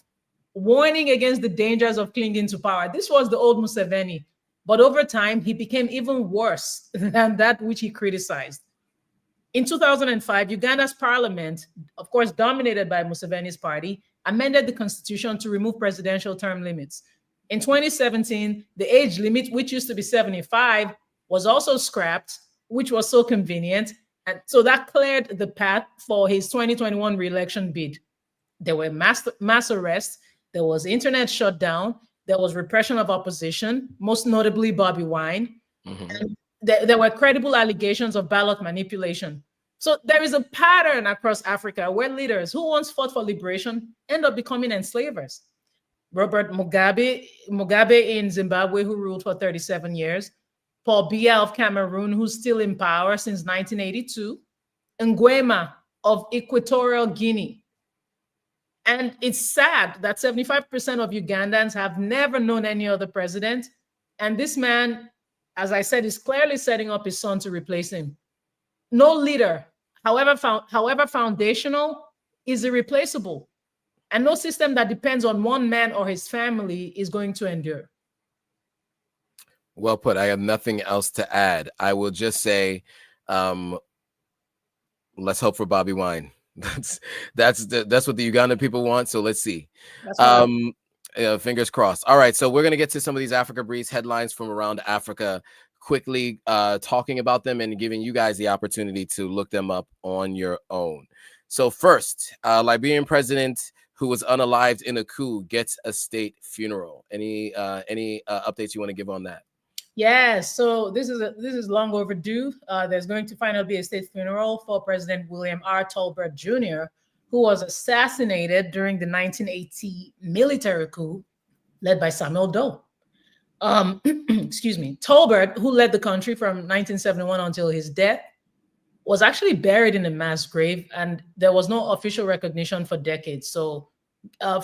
warning against the dangers of clinging to power. This was the old Museveni. But over time, he became even worse than that which he criticized. In 2005, Uganda's parliament, of course, dominated by Museveni's party, amended the constitution to remove presidential term limits. In 2017, the age limit, which used to be 75, was also scrapped, which was so convenient. And so that cleared the path for his 2021 re-election bid. There were mass arrests, there was internet shutdown, there was repression of opposition, most notably Bobi Wine. And there were credible allegations of ballot manipulation. So there is a pattern across Africa where leaders who once fought for liberation end up becoming enslavers. Robert Mugabe in Zimbabwe, who ruled for 37 years, Paul Biya of Cameroon, who's still in power since 1982, Nguema of Equatorial Guinea. And it's sad that 75% of Ugandans have never known any other president. And this man, as I said, is clearly setting up his son to replace him. No leader, however foundational, is irreplaceable. And no system that depends on one man or his family is going to endure. Well put. I have nothing else to add. I will just say, let's hope for Bobby Wine. That's what the Ugandan people want. So let's see. Fingers crossed. All right. So we're going to get to some of these Africa Briefs headlines from around Africa quickly, talking about them and giving you guys the opportunity to look them up on your own. So first, Liberian president who was unalived in a coup gets a state funeral. Any updates you want to give on that? Yes, so this is long overdue. There's going to finally be a state funeral for President William R. Tolbert Jr., who was assassinated during the 1980 military coup led by Samuel Doe. Excuse me. Tolbert, who led the country from 1971 until his death, was actually buried in a mass grave, and there was no official recognition for decades. So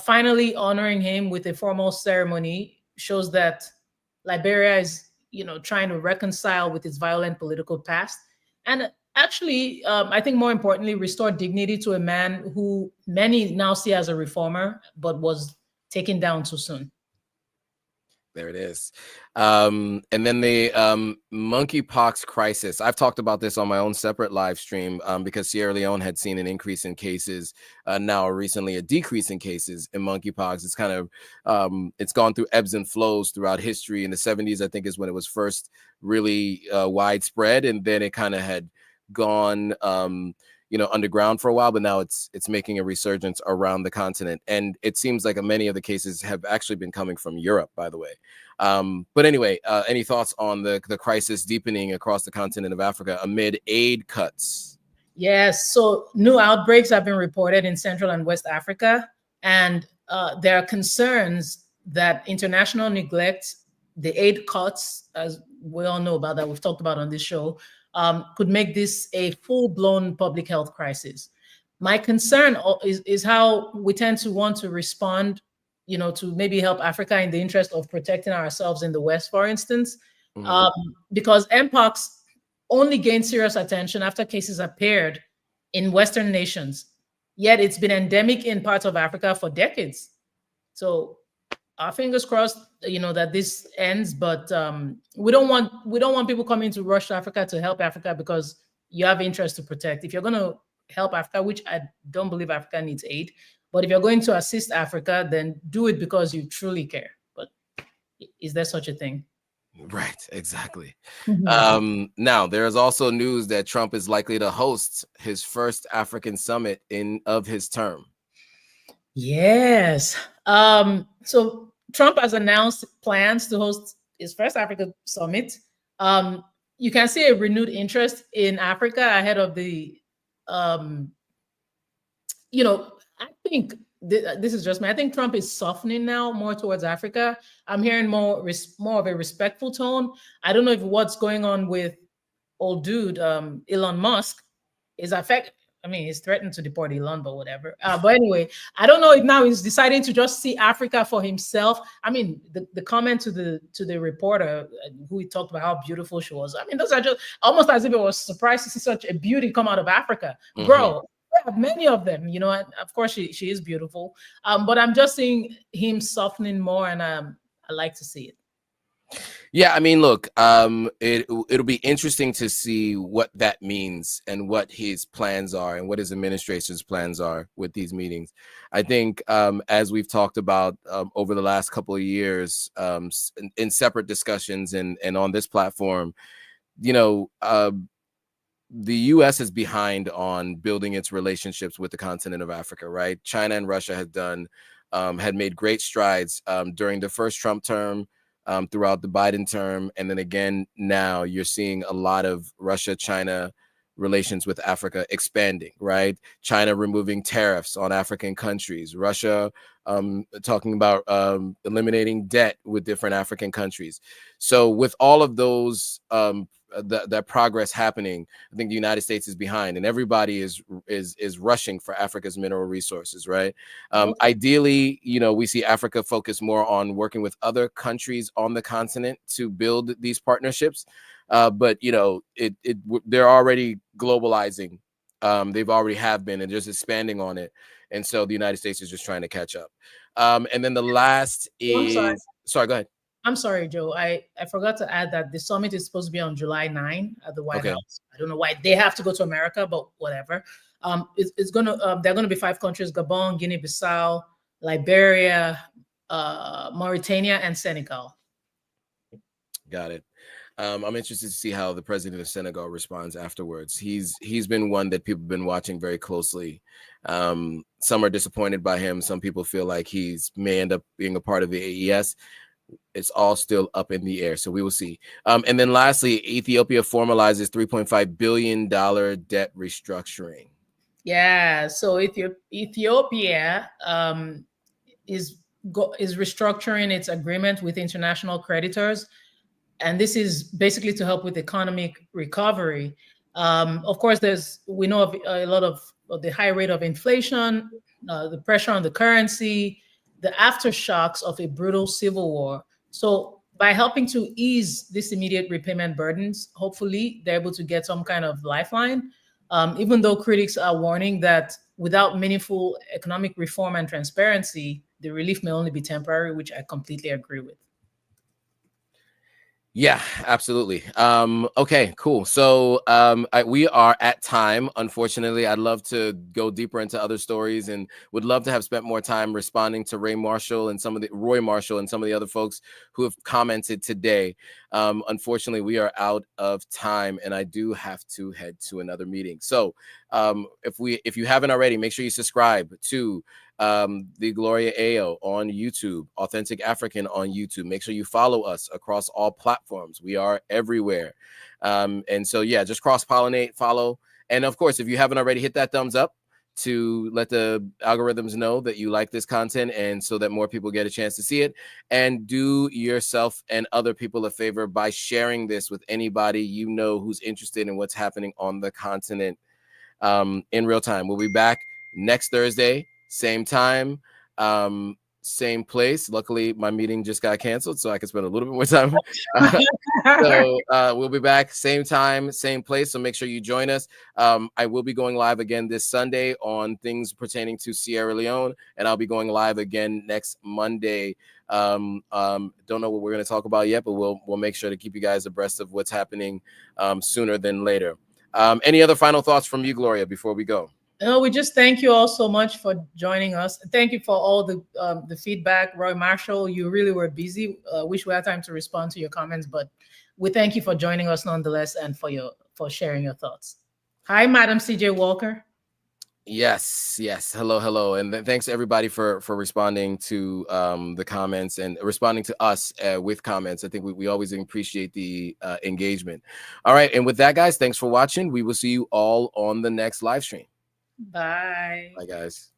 finally honoring him with a formal ceremony shows that Liberia is, trying to reconcile with its violent political past. And actually, I think more importantly, restore dignity to a man who many now see as a reformer, but was taken down too soon. There it is. And then the monkeypox crisis. I've talked about this on my own separate live stream because Sierra Leone had seen an increase in cases, now recently a decrease in cases in monkeypox. It's kind of, it's gone through ebbs and flows throughout history. In the 70s, I think, is when it was first really widespread. And then it kind of had gone, underground for a while, but now it's making a resurgence around the continent. And it seems like many of the cases have actually been coming from Europe, by the way. But anyway, any thoughts on the crisis deepening across the continent of Africa amid aid cuts? Yes, so new outbreaks have been reported in Central and West Africa, and there are concerns that international neglect, the aid cuts, as we all know about that, we've talked about on this show, could make this a full-blown public health crisis. My concern is how we tend to want to respond, to maybe help Africa in the interest of protecting ourselves in the West, for instance, because Mpox only gained serious attention after cases appeared in Western nations, yet it's been endemic in parts of Africa for decades. So our fingers crossed, that this ends, but we don't want people coming to rush to Africa to help Africa because you have interest to protect. If you're going to help Africa, which I don't believe Africa needs aid, but if you're going to assist Africa, then do it because you truly care. But is there such a thing? Right, exactly. Now, there is also news that Trump is likely to host his first African summit of his term. Yes. So Trump has announced plans to host his first Africa summit. You can see a renewed interest in Africa ahead of the, I think this is just me. I think Trump is softening now more towards Africa. I'm hearing more of a respectful tone. I don't know if what's going on with old dude, Elon Musk, is he's threatened to deport Elon, but whatever. But anyway, I don't know if now he's deciding to just see Africa for himself. I mean, the comment to the reporter who he talked about how beautiful she was. I mean, those are just almost as if it was surprised to see such a beauty come out of Africa. Bro, we have many of them, and of course she is beautiful. But I'm just seeing him softening more, and I like to see it. Yeah, I mean, look, it'll be interesting to see what that means and what his plans are and what his administration's plans are with these meetings. I think, as we've talked about over the last couple of years in separate discussions and on this platform, the U.S. is behind on building its relationships with the continent of Africa, right? China and Russia had made great strides during the first Trump term. throughout the Biden term. And then again, now you're seeing a lot of Russia-China relations with Africa expanding, right? China removing tariffs on African countries, Russia talking about eliminating debt with different African countries. So with all of those, that progress happening, I think the United States is behind, and everybody is rushing for Africa's mineral resources, right? Ideally, you know, we see Africa focus more on working with other countries on the continent to build these partnerships. But you know, they're already globalizing. They've already have been, and just expanding on it. And so the United States is just trying to catch up. And then the last is, sorry, go ahead. I'm sorry, Joe. I forgot to add that the summit is supposed to be on July 9 at the White House. I don't know why they have to go to America, but whatever. It's gonna there are gonna be 5 countries: Gabon, Guinea-Bissau, Liberia, Mauritania, and Senegal. Got it. I'm interested to see how the president of Senegal responds afterwards. He's been one that people have been watching very closely. Some are disappointed by him. Some people feel like may end up being a part of the AES. It's all still up in the air, so we will see. And then lastly, Ethiopia formalizes $3.5 billion debt restructuring. Yeah, so Ethiopia is restructuring its agreement with international creditors, and this is basically to help with economic recovery. Of course, we know of a lot of the high rate of inflation, the pressure on the currency, the aftershocks of a brutal civil war. So by helping to ease this immediate repayment burdens, hopefully they're able to get some kind of lifeline, even though critics are warning that without meaningful economic reform and transparency, the relief may only be temporary, which I completely agree with. Yeah, absolutely. Okay, cool. So we are at time. Unfortunately, I'd love to go deeper into other stories and would love to have spent more time responding to Roy Marshall and some of the other folks who have commented today. Unfortunately, we are out of time, and I do have to head to another meeting. So if you haven't already, make sure you subscribe to the Gloria Ayo on YouTube, Authentic African on YouTube. Make sure you follow us across all platforms. We are everywhere. And so, yeah, just cross-pollinate, follow. And of course, if you haven't already, hit that thumbs up to let the algorithms know that you like this content, and so that more people get a chance to see it. And do yourself and other people a favor by sharing this with anybody you know who's interested in what's happening on the continent in real time. We'll be back next Thursday. Same time, same place. Luckily, my meeting just got canceled, so I can spend a little bit more time. So we'll be back same time, same place. So make sure you join us. I will be going live again this Sunday on things pertaining to Sierra Leone, and I'll be going live again next Monday. Don't know what we're going to talk about yet, but we'll make sure to keep you guys abreast of what's happening sooner than later. Any other final thoughts from you, Gloria, before we go? No, we just thank you all so much for joining us. Thank you for all the feedback. Roy Marshall, you really were busy. Wish we had time to respond to your comments, but we thank you for joining us nonetheless, and for sharing your thoughts. Hi, Madam CJ Walker. Yes. Hello. And thanks everybody for responding to the comments and responding to us with comments. I think we always appreciate the engagement. All right. And with that, guys, thanks for watching. We will see you all on the next live stream. Bye. Bye, guys.